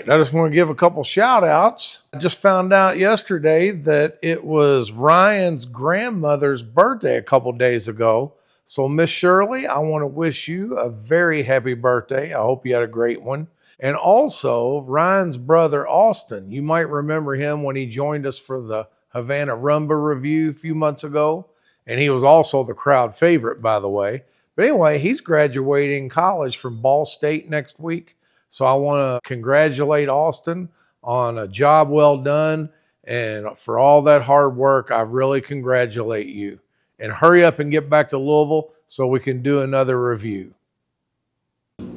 right. I just want to give a couple shout outs. I just found out yesterday that it was Ryan's grandmother's birthday a couple days ago. So, Miss Shirley, I want to wish you a very happy birthday. I hope you had a great one. And also, Ryan's brother, Austin. You might remember him when he joined us for the Havana Rumba review a few months ago. And he was also the crowd favorite, by the way. But anyway, he's graduating college from Ball State next week. So I want to congratulate Austin on a job well done. And for all that hard work, I really congratulate you. And hurry up and get back to Louisville so we can do another review.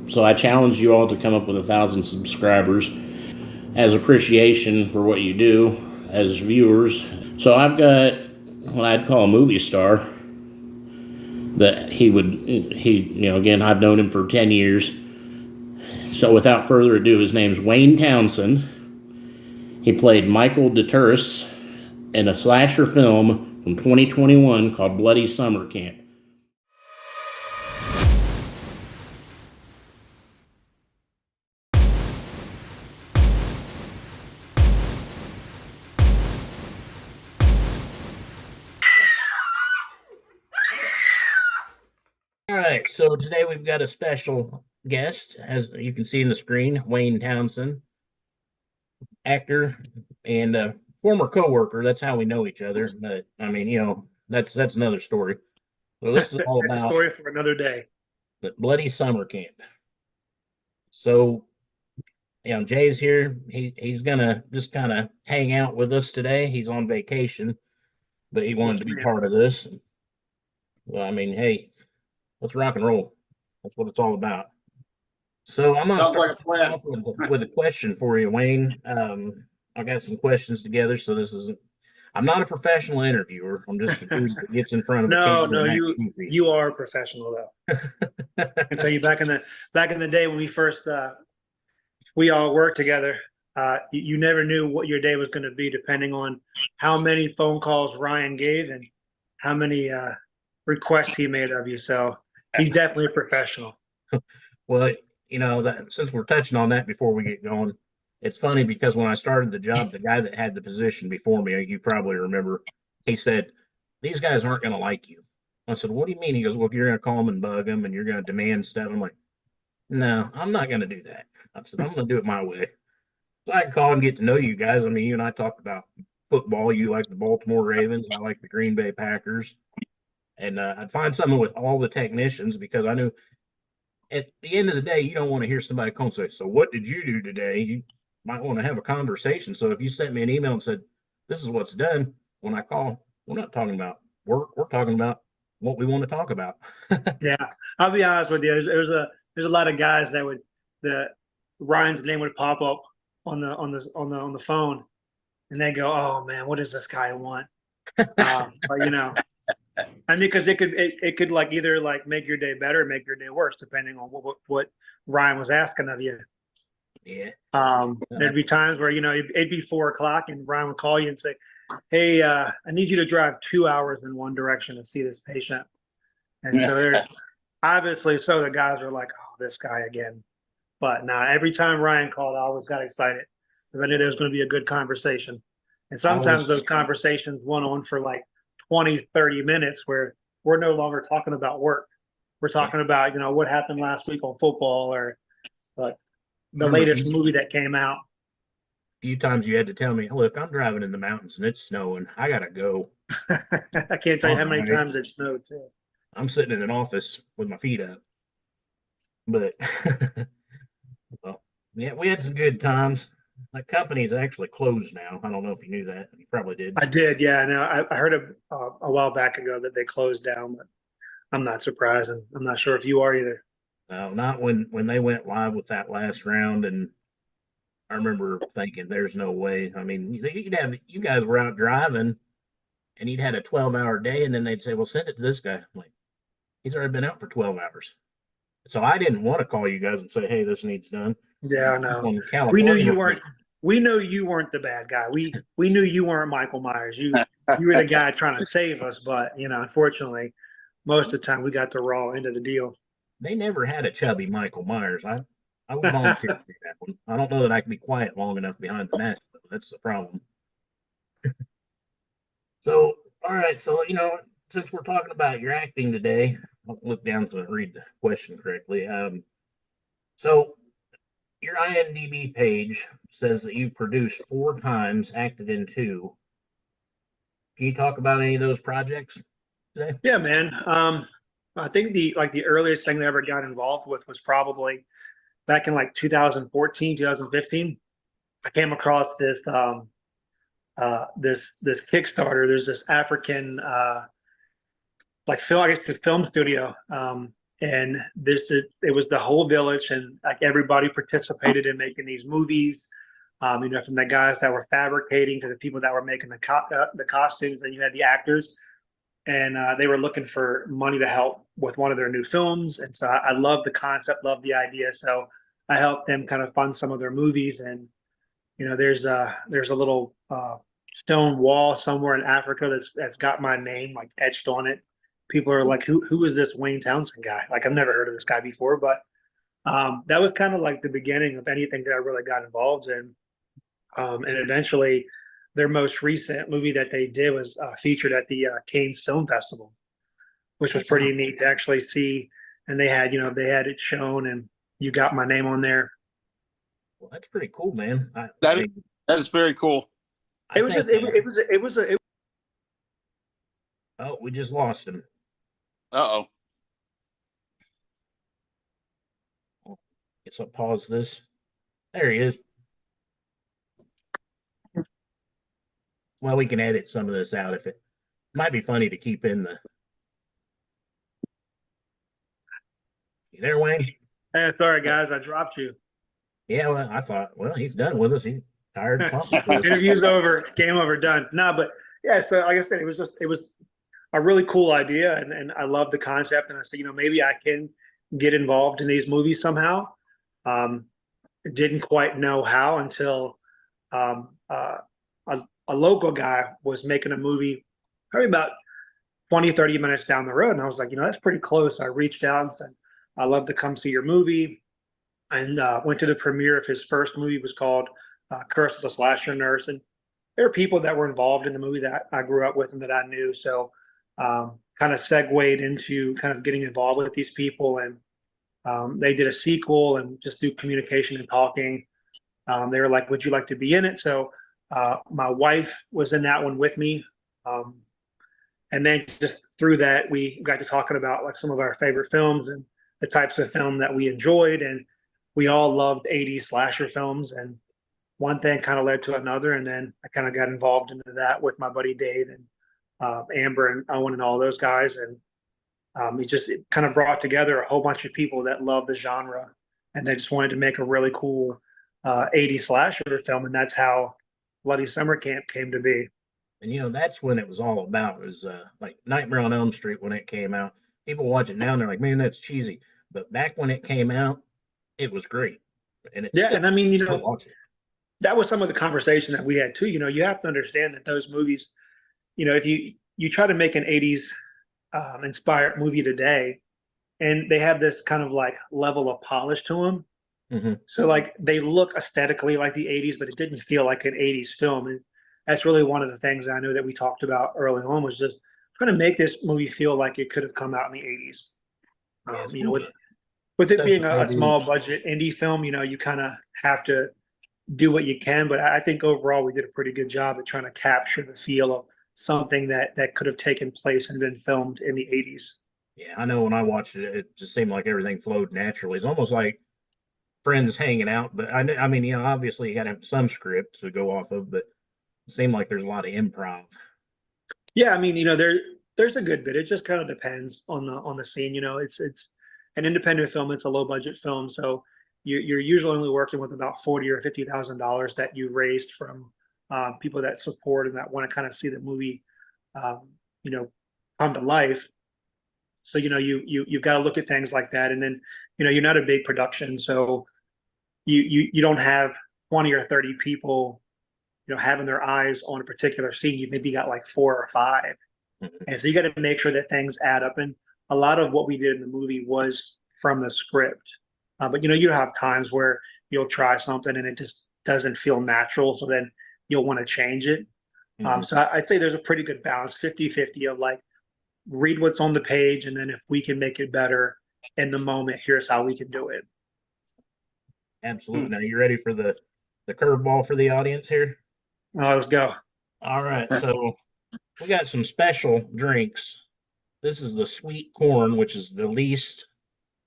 So I challenge you all to come up with 1,000 subscribers as appreciation for what you do as viewers. So I've got what I'd call a movie star that again, I've known him for 10 years. So without further ado, his name's Wayne Townsend. He played Michael DeTurris in a slasher film from 2021 called Bloody Summer Camp. All right, so today we've got a special guest, as you can see in the screen, Wayne Townsend, actor and a former co-worker. That's how we know each other. But I mean, that's another story. So this is all about a story for another day. The Bloody Summer Camp. So, Jay's here. He's gonna just kind of hang out with us today. He's on vacation, but he wanted to be part of this. Well, I mean, hey, let's rock and roll. That's what it's all about. So I'm going to start off with a question for you, Wayne. I got some questions together. So I'm not a professional interviewer. I'm just a dude that gets in front of No, you are a professional though. I can tell you back in the day when we all worked together, you never knew what your day was going to be depending on how many phone calls Ryan gave and how many requests he made of you. So he's definitely a professional. Well, that since we're touching on that before we get going, it's funny because when I started the job, the guy that had the position before me, you probably remember, he said, "These guys aren't going to like you." I said, "What do you mean?" He goes, "Well, you're going to call them and bug them and you're going to demand stuff." I'm like, "No, I'm not going to do that." I said, "I'm going to do it my way." So I can call and get to know you guys. I mean, you and I talked about football. You like the Baltimore Ravens. I like the Green Bay Packers. And I'd find someone with all the technicians because I knew at the end of the day, you don't want to hear somebody call and say, "So what did you do today?" You might want to have a conversation. So if you sent me an email and said, "This is what's done," when I call, we're not talking about work. We're talking about what we want to talk about. Yeah, I'll be honest with you. There's a lot of guys that Ryan's name would pop up on the phone, and they go, "Oh man, what does this guy want?" But I mean, because it could like either like make your day better or make your day worse, depending on what Ryan was asking of you. Yeah. There'd be times where it'd be 4 o'clock and Ryan would call you and say, "Hey, I need you to drive 2 hours in one direction to see this patient." And so there's obviously the guys are like, "Oh, this guy again." But now every time Ryan called, I always got excited because I knew there was going to be a good conversation. And sometimes those conversations went on for like 20, 30 minutes where we're no longer talking about work. We're talking about, what happened last week on football or the latest movie that came out. A few times you had to tell me, "Look, I'm driving in the mountains and it's snowing. I got to go." I can't tell you how many times it snowed too. I'm sitting in an office with my feet up. But, well, yeah, we had some good times. My company is actually closed now. I don't know if you knew that. You probably did. I did, yeah. No, I heard a while back ago that they closed down, but I'm not surprised. And I'm not sure if you are either. No, not when they went live with that last round. And I remember thinking, "There's no way." I mean, you guys were out driving, and you'd had a 12-hour day, and then they'd say, "Well, send it to this guy." I'm like, "He's already been out for 12 hours." So I didn't want to call you guys and say, "Hey, this needs done." Yeah, I know. We knew you weren't. We knew you weren't the bad guy. We knew you weren't Michael Myers. You were the guy trying to save us. But unfortunately, most of the time we got the raw end of the deal. They never had a chubby Michael Myers. I would volunteer to do that one. I don't know that I can be quiet long enough behind the mask, though. That's the problem. So, all right. So, since we're talking about your acting today, I'll look down to read the question correctly. So your IMDb page says that you produced 4 times, acted in 2. Can you talk about any of those projects today? Yeah, man. I think the earliest thing I ever got involved with was probably back in like 2014, 2015. I came across this Kickstarter. There's this African like film, I guess the film studio. And it was the whole village, and like everybody participated in making these movies. From the guys that were fabricating to the people that were making the costumes, and you had the actors, and they were looking for money to help with one of their new films. And so I love the concept, love the idea. So I helped them kind of fund some of their movies. And there's a little stone wall somewhere in Africa that's got my name like etched on it. People are like, who is this Wayne Townsend guy? Like, I've never heard of this guy before, but that was kind of like the beginning of anything that I really got involved in. And eventually, their most recent movie that they did was featured at the Cannes Film Festival, which was pretty neat to actually see. And they had it shown, and you got my name on there. Well, that's pretty cool, man. That is very cool. Oh, we just lost him. Uh-oh. Guess I'll pause this. There he is. Well, we can edit some of this out if it might be funny to keep in the. You there, Wayne? Hey, sorry guys, I dropped you. Yeah, well, I thought, well, he's done with us. He's tired of talking to us. Interview's over, game over, done. No, but yeah, so like I said, it was a really cool idea, and I love the concept. And I said, maybe I can get involved in these movies somehow. Didn't quite know how until a local guy was making a movie probably about 20, 30 minutes down the road. And I was like, that's pretty close. I reached out and said, I'd love to come see your movie. And went to the premiere of his first movie. It was called Curse of the Slasher Nurse. And there are people that were involved in the movie that I grew up with and that I knew. So kind of segued into kind of getting involved with these people. And they did a sequel, and just through communication and talking, they were like, would you like to be in it? So my wife was in that one with me. And then just through that, we got to talking about like some of our favorite films and the types of film that we enjoyed. And we all loved 80s slasher films. And one thing kind of led to another. And then I kind of got involved into that with my buddy Dave and Amber and Owen and all those guys. And it kind of brought together a whole bunch of people that love the genre. And they just wanted to make a really cool 80s slasher film. And that's how Bloody Summer Camp came to be. And that's when it was all about. It was like Nightmare on Elm Street when it came out. People watch it now and they're like, man, that's cheesy. But back when it came out, it was great. And and I mean, that was some of the conversation that we had too. You have to understand that those movies, if you try to make an 80s inspired movie today, and they have this kind of like level of polish to them. Mm-hmm. So like they look aesthetically like the 80s, but it didn't feel like an 80s film. And that's really one of the things I know that we talked about early on, was just trying to make this movie feel like it could have come out in the 80s. With it being a small budget indie film, you kind of have to do what you can. But I think overall we did a pretty good job at trying to capture the feel of something that could have taken place and been filmed in the 80s. Yeah, I know when I watched it, it just seemed like everything flowed naturally. It's almost like friends hanging out. But I mean, obviously you got to have some script to go off of, but it seemed like there's a lot of improv. Yeah, I mean, there's a good bit. It just kind of depends on the scene. It's an independent film. It's a low budget film, so you're usually only working with about $40,000 or $50,000 that you raised from people that support and that want to kind of see the movie, come to life. So you've got to look at things like that, and then you're not a big production, so you don't have 20 or 30 people having their eyes on a particular scene. You maybe got like 4 or 5. Mm-hmm. And so you got to make sure that things add up. And a lot of what we did in the movie was from the script. But you have times where you'll try something and it just doesn't feel natural. So then you'll want to change it. So I'd say there's a pretty good balance, 50-50 of like, read what's on the page. And then if we can make it better in the moment, here's how we can do it. Absolutely. Now, you ready for the curveball for the audience here? Let's go. All right. So we got some special drinks. This is the sweet corn, which is the least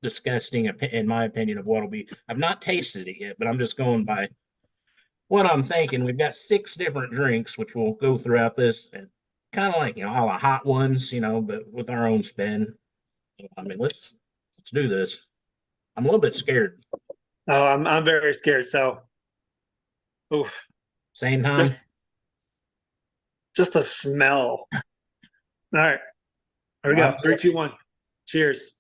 disgusting, in my opinion, of what'll be. I've not tasted it yet, but I'm just going by what I'm thinking. We've got 6 different drinks, which we'll go throughout this, and kind of like, all the hot ones, but with our own spin. I mean, let's do this. I'm a little bit scared. Oh, I'm very scared. So, oof. Same time. Just the smell. All right. Here we go. 3, 2, 1. Cheers.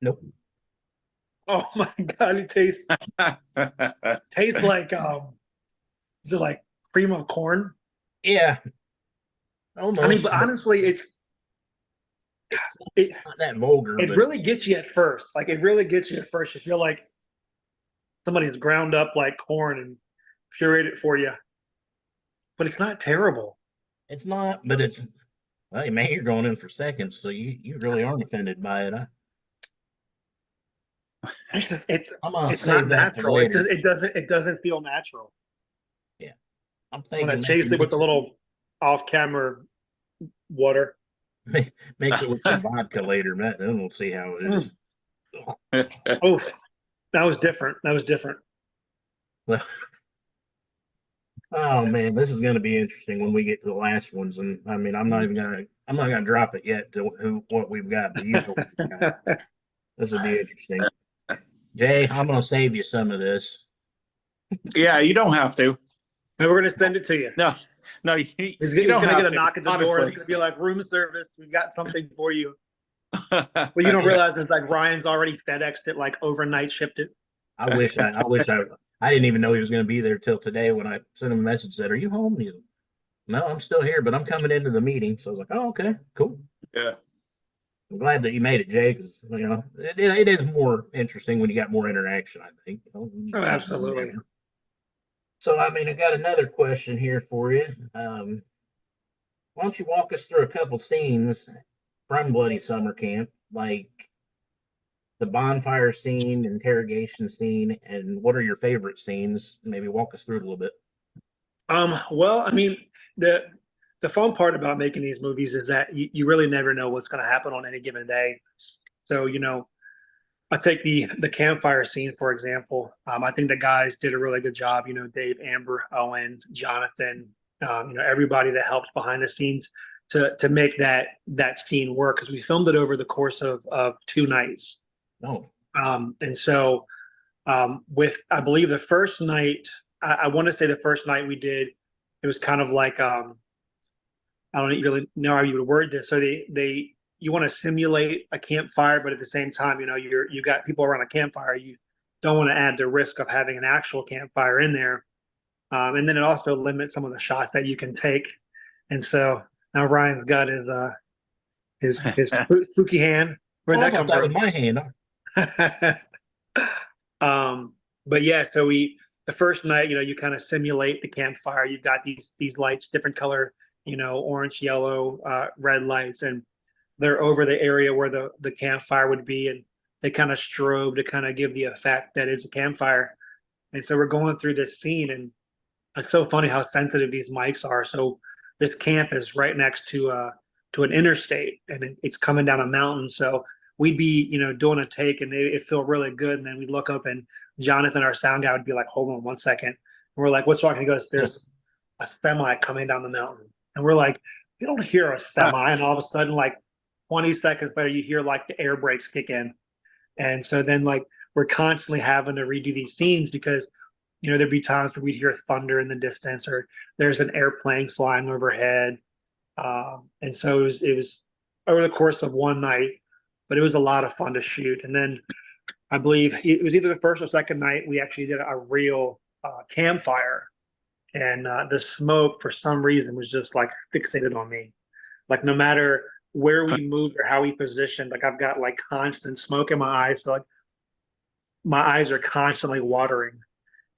Nope. Oh my God, it tastes like is it like cream of corn? Yeah. Almost. I mean, but honestly, it's not that vulgar. It really gets you at first. Like it really gets you at first. You feel like somebody's ground up like corn and pureed it for you. But it's not terrible. It's not, but it's, well, man, you're going in for seconds, so you really aren't offended by it. It's not natural. It doesn't feel natural. Yeah, I'm I'm thinking. gonna chase it with a little off-camera water. Mix it with some vodka later, Matt. Then we'll see how it is. Oh, that was different. Well, oh man, this is going to be interesting when we get to the last ones. And I mean, I'm not gonna drop it yet to what we've got. But this will be interesting. Jay, I'm gonna save you some of this. Yeah, you don't have to. And we're gonna send it to you. No, He's you don't gonna have get a to, knock at the door. honestly. It's gonna be like room service. We've got something for you. But you don't realize it's like Ryan's already FedExed it, like overnight shipped it. I didn't even know he was going to be there till today when I sent him a message said, "Are you home?" He goes, "No, I'm still here, but I'm coming into the meeting." So I was like, "Oh, okay, cool." Yeah. I'm glad that you made it, Jay, because it is more interesting when you got more interaction. I think. Oh, absolutely. So I mean, I got another question here for you. Why don't you walk us through a couple scenes from Bloody Summer Camp, like the bonfire scene, interrogation scene, and what are your favorite scenes? Maybe walk us through it a little bit. Well, I mean, the fun part about making these movies is that you really never know what's going to happen on any given day. So, I take the campfire scene, for example. I think the guys did a really good job. Dave, Amber, Owen, Jonathan, everybody that helped behind the scenes to make that scene work, because we filmed it over the course of 2 nights. Oh. And so with, I believe the first night, I want to say the first night we did, it was kind of like, I don't really know how you would word this. So you want to simulate a campfire, but at the same time, you got people around a campfire. You don't want to add the risk of having an actual campfire in there. And then it also limits some of the shots that you can take. And so now Ryan's got his spooky hand. Where'd that come That from? was my hand. But yeah, so the first night, you kind of simulate the campfire. You've got these lights, different color, orange, yellow, red lights, and they're over the area where the campfire would be, and they kind of strobe to kind of give the effect that is a campfire. And so we're going through this scene, and it's so funny how sensitive these mics are. So this camp is right next to an interstate, and it's coming down a mountain. So we'd be, doing a take, and it feel really good. And then we'd look up, and Jonathan, our sound guy, would be like, "Hold on 1 second." And we're like, "What's wrong?" He goes, "There's a semi coming down the mountain." And we're like, "We don't hear a semi." And all of a sudden, like 20 seconds later, you hear like the air brakes kick in. And so then like we're constantly having to redo these scenes because, there'd be times where we'd hear thunder in the distance, or there's an airplane flying overhead. And so it was over the course of one night, but it was a lot of fun to shoot. And then I believe it was either the first or second night, we actually did a real campfire, and the smoke for some reason was just like fixated on me. Like no matter where we moved or how we positioned. Like I've got like constant smoke in my eyes, so like my eyes are constantly watering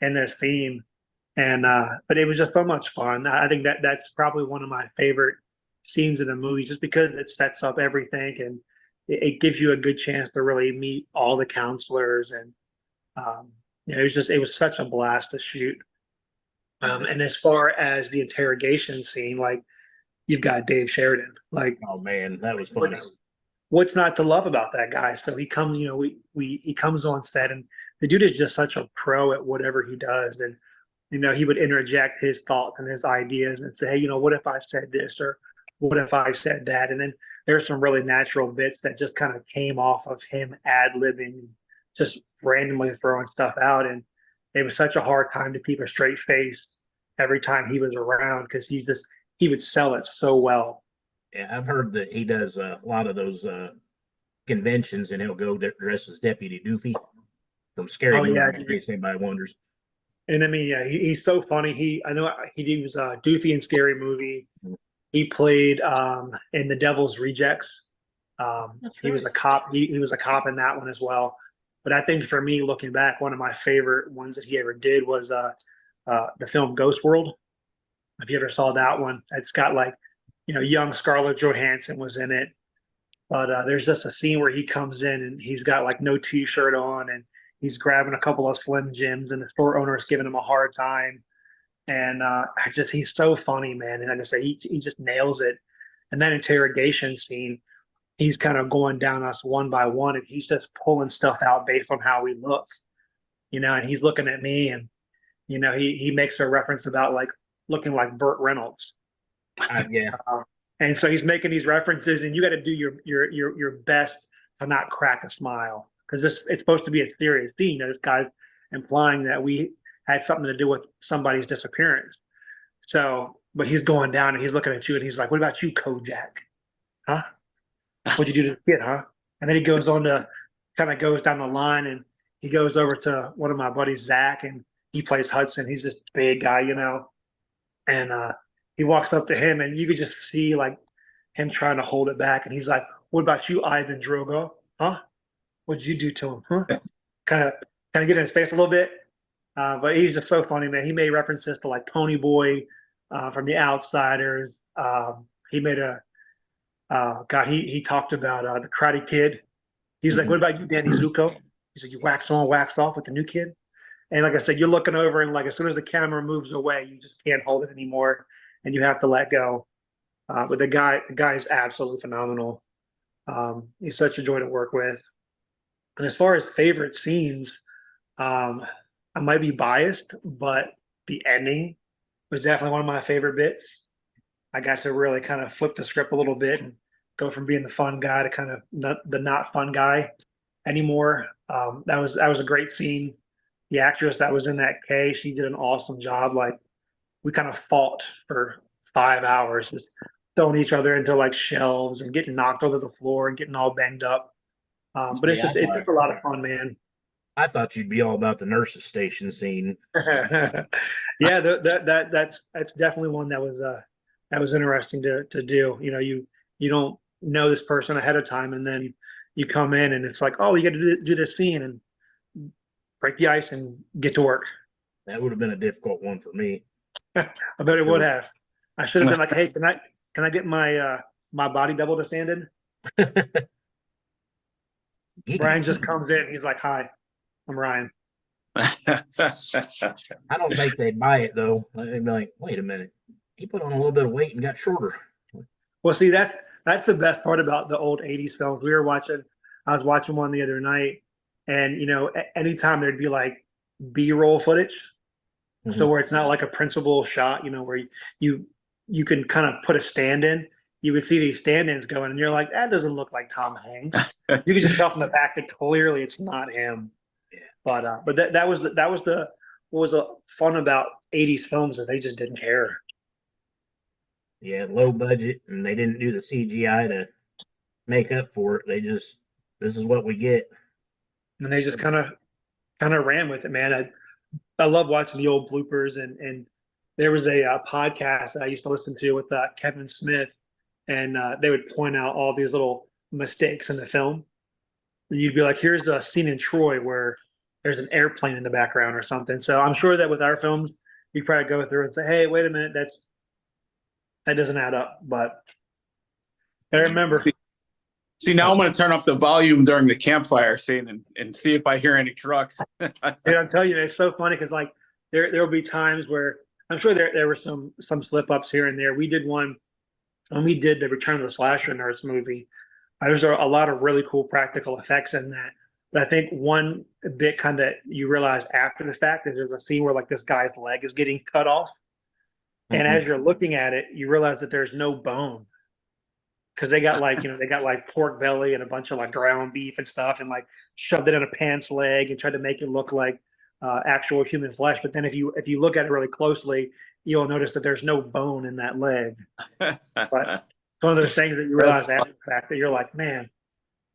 in this theme. And but it was just so much fun. I think that that's probably one of my favorite scenes in the movie, just because it sets up everything and it gives you a good chance to really meet all the counselors. And it was such a blast to shoot. And as far as the interrogation scene, like you've got Dave Sheridan, like Oh man, that was fun. what's not to love about that guy? So he comes, he comes on set, and the dude is just such a pro at whatever he does. And he would interject his thoughts and his ideas and say, hey, what if I said this, or what if I said that? And then there's some really natural bits that just kind of came off of him ad-libbing, just randomly throwing stuff out. And it was such a hard time to keep a straight face every time he was around, because he would sell it so well. Yeah, I've heard that he does a lot of those conventions, and he'll go dress as Deputy Doofy from Scary Movie, in case anybody wonders. And I mean, yeah, he's so funny. I know he was Doofy in Scary Movie. He played in The Devil's Rejects. He was a cop. He was a cop in that one as well. But I think for me, looking back, one of my favorite ones that he ever did was the film Ghost World. If you ever saw that one, it's got like, young Scarlett Johansson was in it. But there's just a scene where he comes in and he's got like no t-shirt on, and he's grabbing a couple of Slim Jims, and the store owner is giving him a hard time. And he's so funny, man. And like I say, he just nails it. And that interrogation scene, he's kind of going down us one by one, and he's just pulling stuff out based on how we look, and he's looking at me, and, he makes a reference about like looking like Burt Reynolds. Yeah. And so he's making these references, and you got to do your best to not crack a smile, because it's supposed to be a serious scene. This guy's implying that we had something to do with somebody's disappearance. So, but he's going down and he's looking at you, and he's like, "What about you, Kojak? Huh? What'd you do to the kid, huh?" And then he goes on to kind of goes down the line, and he goes over to one of my buddies, Zach, and he plays Hudson. He's this big guy, and he walks up to him, and you could just see like him trying to hold it back. And he's like, "What about you, Ivan Drogo? Huh? What'd you do to him? Huh?" Kind of get in his face a little bit. But he's just so funny, man. He made references to like Pony Boy from The Outsiders. He made he talked about the Karate Kid. He's like, "What about you, Danny Zuko?" He's like, "You wax on, wax off with the new kid." And like I said, you're looking over, and like as soon as the camera moves away, you just can't hold it anymore, and you have to let go. But the guy is absolutely phenomenal. He's such a joy to work with. And as far as favorite scenes, I might be biased, but the ending was definitely one of my favorite bits. I got to really kind of flip the script a little bit and go from being the fun guy to kind of not fun guy anymore. That was a great scene. The actress that was in that case, she did an awesome job. Like, we kind of fought for 5 hours, just throwing each other into like shelves and getting knocked over the floor and getting all banged up. But it's just a lot of fun, man. I thought you'd be all about the nurse's station scene. Yeah, that's definitely one that was interesting to do. You don't know this person ahead of time, and then you come in and it's like, oh, you got to do this scene and break the ice and get to work. That would have been a difficult one for me. I bet it would have. I should have been like, hey, can I get my my body double to stand in? Brian just comes in. He's like, "Hi, I'm Ryan." I don't think they'd buy it though. They'd be like, "Wait a minute, he put on a little bit of weight and got shorter." Well, see, that's the best part about the old '80s films. I was watching one the other night, and anytime there'd be like B-roll footage, so where it's not like a principal shot, where you can kind of put a stand in. You would see these stand-ins going, and you're like, that doesn't look like Tom Hanks. You can just tell from the back that clearly it's not him. Yeah. But that was what was fun about '80s films, is they just didn't care. Yeah, low budget, and they didn't do the CGI to make up for it. This is what we get. And they just kind of ran with it, man. I love watching the old bloopers, and there was a podcast that I used to listen to with Kevin Smith, and they would point out all these little mistakes in the film. And you'd be like, here's a scene in Troy where there's an airplane in the background or something. So I'm sure that with our films, you probably go through and say, hey, wait a minute, that doesn't add up. But I remember. See, now I'm going to turn up the volume during the campfire scene and see if I hear any trucks. And I'm telling you, it's so funny because like there will be times where I'm sure there were some slip ups here and there. We did one when we did the Return of the Slasher Nerds movie. There's a lot of really cool practical effects in that. But I think one bit kind of you realize after the fact is there's a scene where like this guy's leg is getting cut off, and as you're looking at it, you realize that there's no bone. Because they got like pork belly and a bunch of like ground beef and stuff, and like shoved it in a pants leg and tried to make it look like actual human flesh. But then if you look at it really closely, you'll notice that there's no bone in that leg. But it's one of those things that you realize after the fact that you're like, man.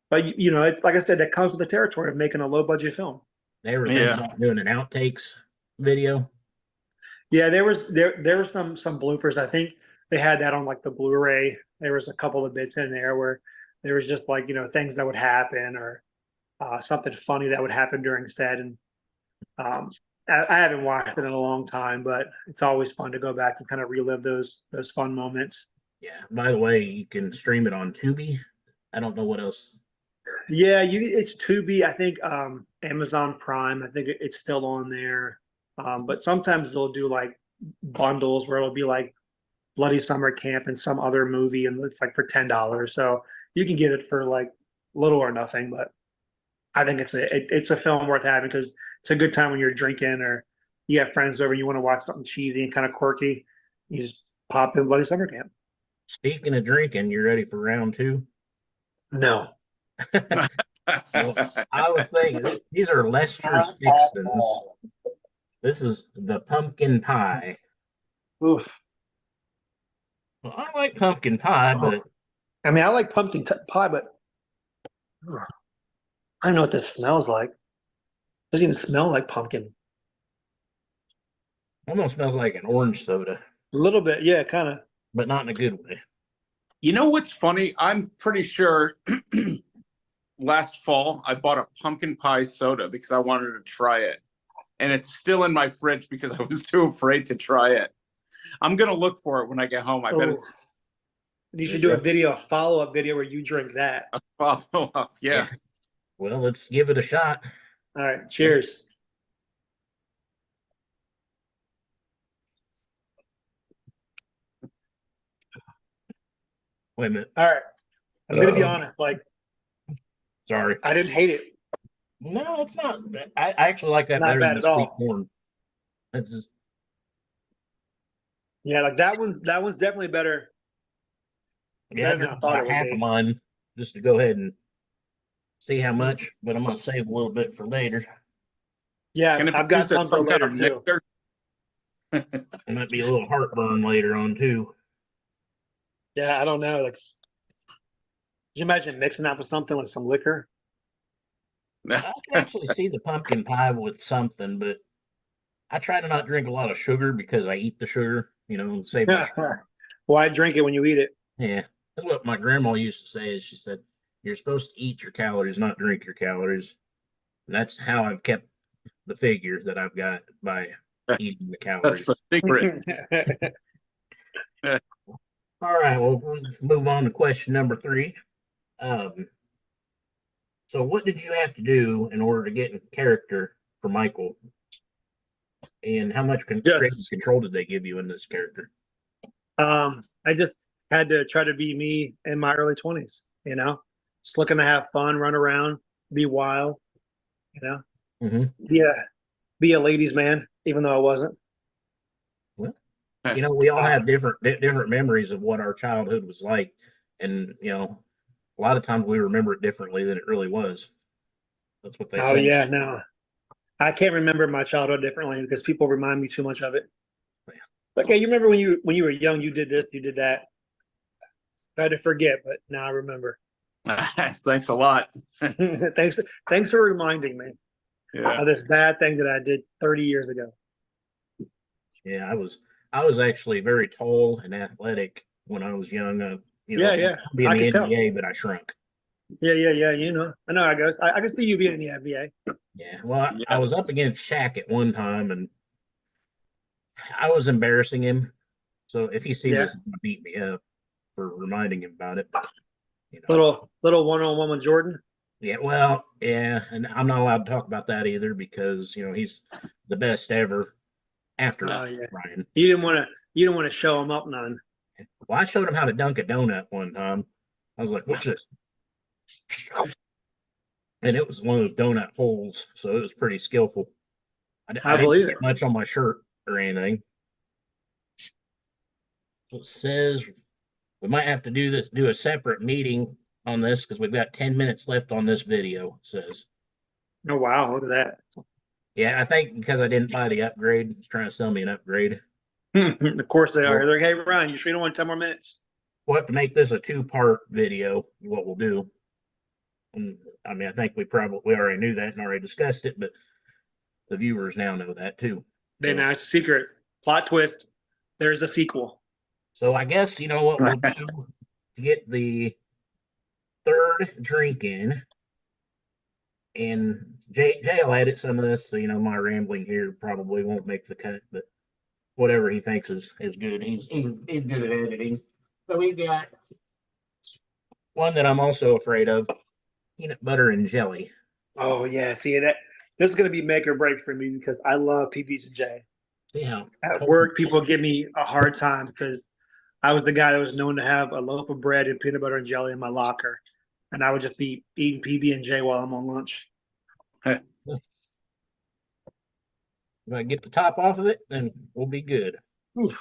But it's like I said, that comes with the territory of making a low budget film. They were thinking about doing an outtakes video. Yeah, there were some bloopers. I think they had that on like the Blu-ray. There was a couple of bits in there where there was just like, things that would happen or something funny that would happen during set. And I haven't watched it in a long time, but it's always fun to go back and kind of relive those fun moments. Yeah. By the way, you can stream it on Tubi. I don't know what else. Yeah, it's Tubi. I think Amazon Prime. I think it's still on there. But sometimes they'll do like bundles where it'll be like Bloody Summer Camp and some other movie, and it's like for $10. So you can get it for like little or nothing. But I think it's a film worth having because it's a good time when you're drinking or you have friends over and you want to watch something cheesy and kind of quirky. You just pop in Bloody Summer Camp. Speaking of drinking, you ready for round 2? No. Well, I was thinking these are Lester's Fixins. This is the pumpkin pie. Oof. Well, I like pumpkin pie, but I mean, I like pumpkin pie, but I don't know what this smells like. It doesn't even smell like pumpkin. almost smells like an orange soda, A little bit, yeah, kind of. but not in a good way. You know what's funny? I'm pretty sure last fall I bought a pumpkin pie soda because I wanted to try it. And it's still in my fridge because I was too afraid to try it. I'm going to look for it when I get home. I bet it's You should do a follow-up video where you drink that. a follow-up. Yeah. Well, let's give it a shot. All right, cheers. Wait a minute. All right. I'm going to be honest. Like, Sorry. I didn't hate it. No, it's not. I actually like that Not better bad than at the sweet all. corn. It's just, Yeah, like that one's definitely better. yeah, I Better than I got thought it about would half be. of mine just to go ahead and see how much, but I'm gonna save a little bit for later. Yeah, Can it I've be got used as some for some kind later of too. mixer? It might be a little heartburn later on too. Yeah, I don't know. Like, could you imagine mixing that with something like some liquor? I can actually see the pumpkin pie with something, but I try to not drink a lot of sugar because I eat the sugar, save my sugar. Why drink it when you eat it? Yeah, that's what my grandma used to say. Is she said, "You're supposed to eat your calories, not drink your calories." And that's how I've kept the figure that I've got by eating the That's calories. the secret. All right, well, we'll move on to question number 3. So what did you have to do in order to get in character for Michael? And how much creative control did they give you in this character? I just had to try to be me in my early 20s, just looking to have fun, run around, be wild, Mm-hmm. be a ladies' man, even though I wasn't. Well, we all have different memories of what our childhood was like. And, a lot of times we remember it differently than it really was. That's what they say. Oh yeah, no. I can't remember my childhood differently because people remind me too much of it. Yeah. Like, hey, you remember when you were young, you did this, you did that. I had to forget, but now I remember. Thanks a lot. Thanks for reminding me Yeah. of this bad thing that I did 30 years ago. Yeah, I was actually very tall and athletic when I was young. Yeah. I'll be in I the can tell. NBA, but I shrunk. Yeah. You know, I know how it goes. I can see you being in the NBA. Yeah. Well, I Yeah. was up against Shaq at one time, and I was embarrassing him. So if he sees Yeah. this, he's gonna beat me up for reminding him about it. But, Little one-on-one with Jordan. yeah. Well, yeah, and I'm not allowed to talk about that either because he's the best ever after Oh yeah. Ryan. You didn't want to show him up none. Well, I showed him how to dunk a donut one time. I was like, "What's this?" And it was one of those donut holes, so it was pretty skillful. I didn't believe get it. much on my shirt or anything. It says we might have to do a separate meeting on this because we've got 10 minutes left on this video. It says, Oh wow, look at that. yeah, I think because I didn't buy the upgrade, it's trying to sell me an upgrade. Of course they are. They're like, hey Ryan, you sure you don't want 10 more minutes? We'll have to make this a 2-part video. What we'll do. And, I mean, I think we already knew that and already discussed it, but the viewers now know that too. They know it's a secret. Plot twist. There's the sequel. So I guess what we'll do to get the third drink in, and Jay will edit some of this, so my rambling here probably won't make the cut, but whatever he thinks is good. He's good at editing. So we've got one that I'm also afraid of: peanut butter and jelly. Oh yeah, see that this is gonna be make or break for me because I love PBs and J. See how At work, people give me a hard time because I was the guy that was known to have a loaf of bread and peanut butter and jelly in my locker, and I would just be eating PB and J while I'm on lunch. if I get the top off of it, then we'll be good. Oof.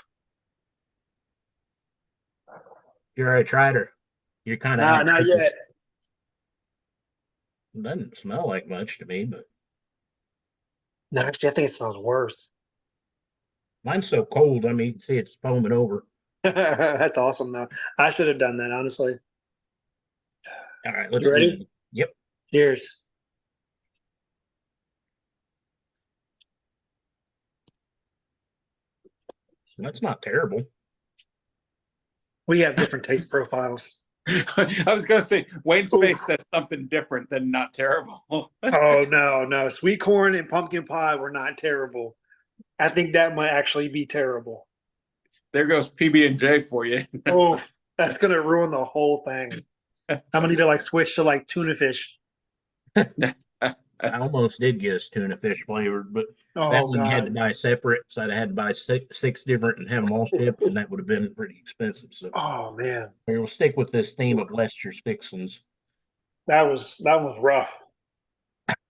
You already tried her. You're kind of Not yet. It doesn't smell like much to me, but No, actually, I think it smells worse. mine's so cold. I mean, you can see it's foaming over. That's awesome, though. I should have done that, honestly. All right, let's You ready? do it. Yep. Cheers. That's not terrible. We have different taste profiles. I was gonna say Wayne's face says something different than not terrible. Oh no, sweet corn and pumpkin pie were not terrible. I think that might actually be terrible. There goes PB&J for you. Oh, that's gonna ruin the whole thing. I'm gonna need to switch to tuna fish. I almost did get us tuna fish flavored, but that Oh one you had to god. buy separate, so I had to buy six different and have them all shipped, and that would have been pretty expensive. So Oh man. we'll stick with this theme of Lester's fixins. That was rough.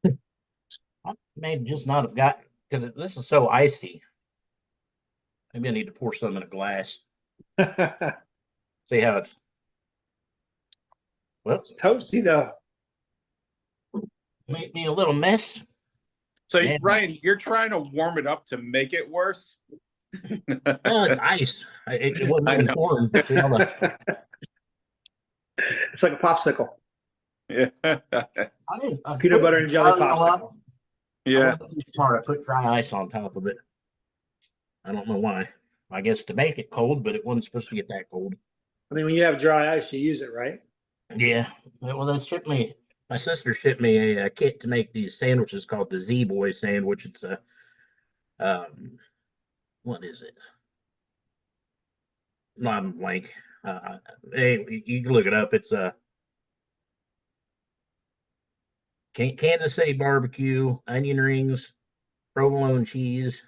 I may just not have got because this is so icy. Maybe I need to pour some in a glass. See how it's. Well, Toasty though. made me a little mess. So Yeah. Ryan, you're trying to warm it up to make it worse. Well, it's ice. It wasn't I even know. pouring. See how the- It's like a popsicle. Yeah. Peanut butter and jelly Oh, you know what? popsicle. Yeah. I wasn't too smart. I put dry ice on top of it. I don't know why. I guess to make it cold, but it wasn't supposed to get that cold. I mean, when you have dry ice, you use it, right? Yeah. Well, they shipped me. My sister shipped me a kit to make these sandwiches called the Z Boy sandwich. It's a, what is it? No, I'm blank. Hey, you can look it up. It's a Kansas City barbecue, onion rings, provolone cheese,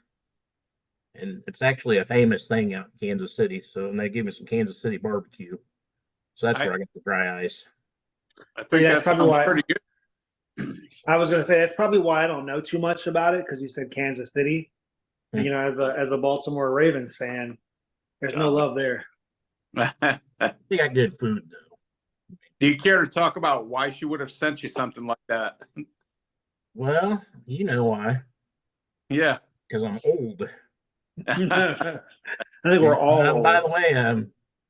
and it's actually a famous thing out in Kansas City. So, and they give me some Kansas City barbecue. So that's where I got the dry ice. I think Yeah, that that's probably sounds why- pretty good. I was gonna say that's probably why I don't know too much about it because you said Kansas City. Hmm. You know, as a Baltimore Ravens fan, there's no love there. They got good food though. Do you care to talk about why she would have sent you something like that? Well, you know why? Yeah. Because I'm old. I think we're all. By the way,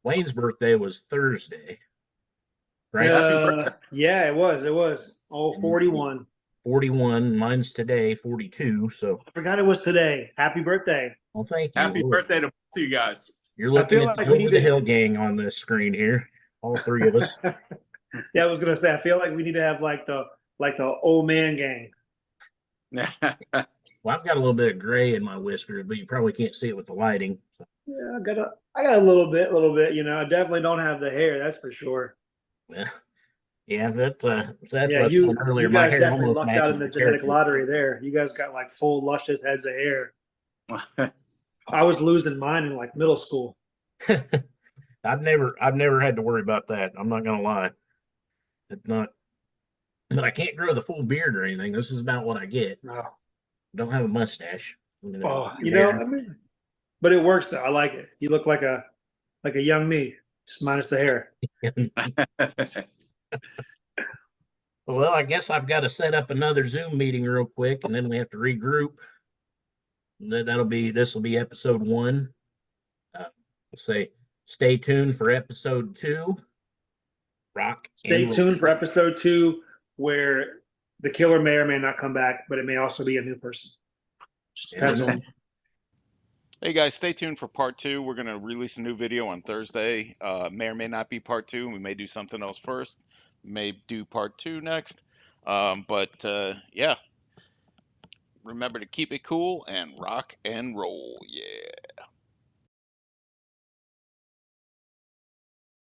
Wayne's birthday was Thursday, right? Yeah, it was. Oh, 41. 41. Mine's today, 42. So, I forgot it was today. Happy birthday. well, thank you. Happy Look, birthday to both of you guys. You're looking feel at like the we Over need the to- Hill gang on this screen here. all three of us. Yeah, I was gonna say, I feel like we need to have like the old man gang. Well, I've got a little bit of gray in my whiskers, but you probably can't see it with the lighting. Yeah, I got a little bit. You know, I definitely don't have the hair, that's for sure. Yeah, yeah, that's Yeah, what I was saying earlier. you My guys hair definitely almost lucked out matches in the the genetic character. lottery there. You guys got like full luscious heads of hair. I was losing mine in like middle school. I've never had to worry about that. I'm not gonna lie. It's not, but I can't grow the full beard or anything. This is about what I get. No. Don't have a mustache. Oh, you know, I mean, but it works though. I like it. You look like a young me, just minus the hair. Well, I guess I've got to set up another Zoom meeting real quick, and then we have to regroup. This will be episode 1. We'll say stay tuned for episode 2. Rock. Stay and roll. tuned for episode 2, where the killer may or may not come back, but it may also be a new person. Just depends on. Hey guys, stay tuned for part 2. We're going to release a new video on Thursday. May or may not be part 2. We may do something else first. May do part 2 next. Yeah. Remember to keep it cool and rock and roll. Yeah.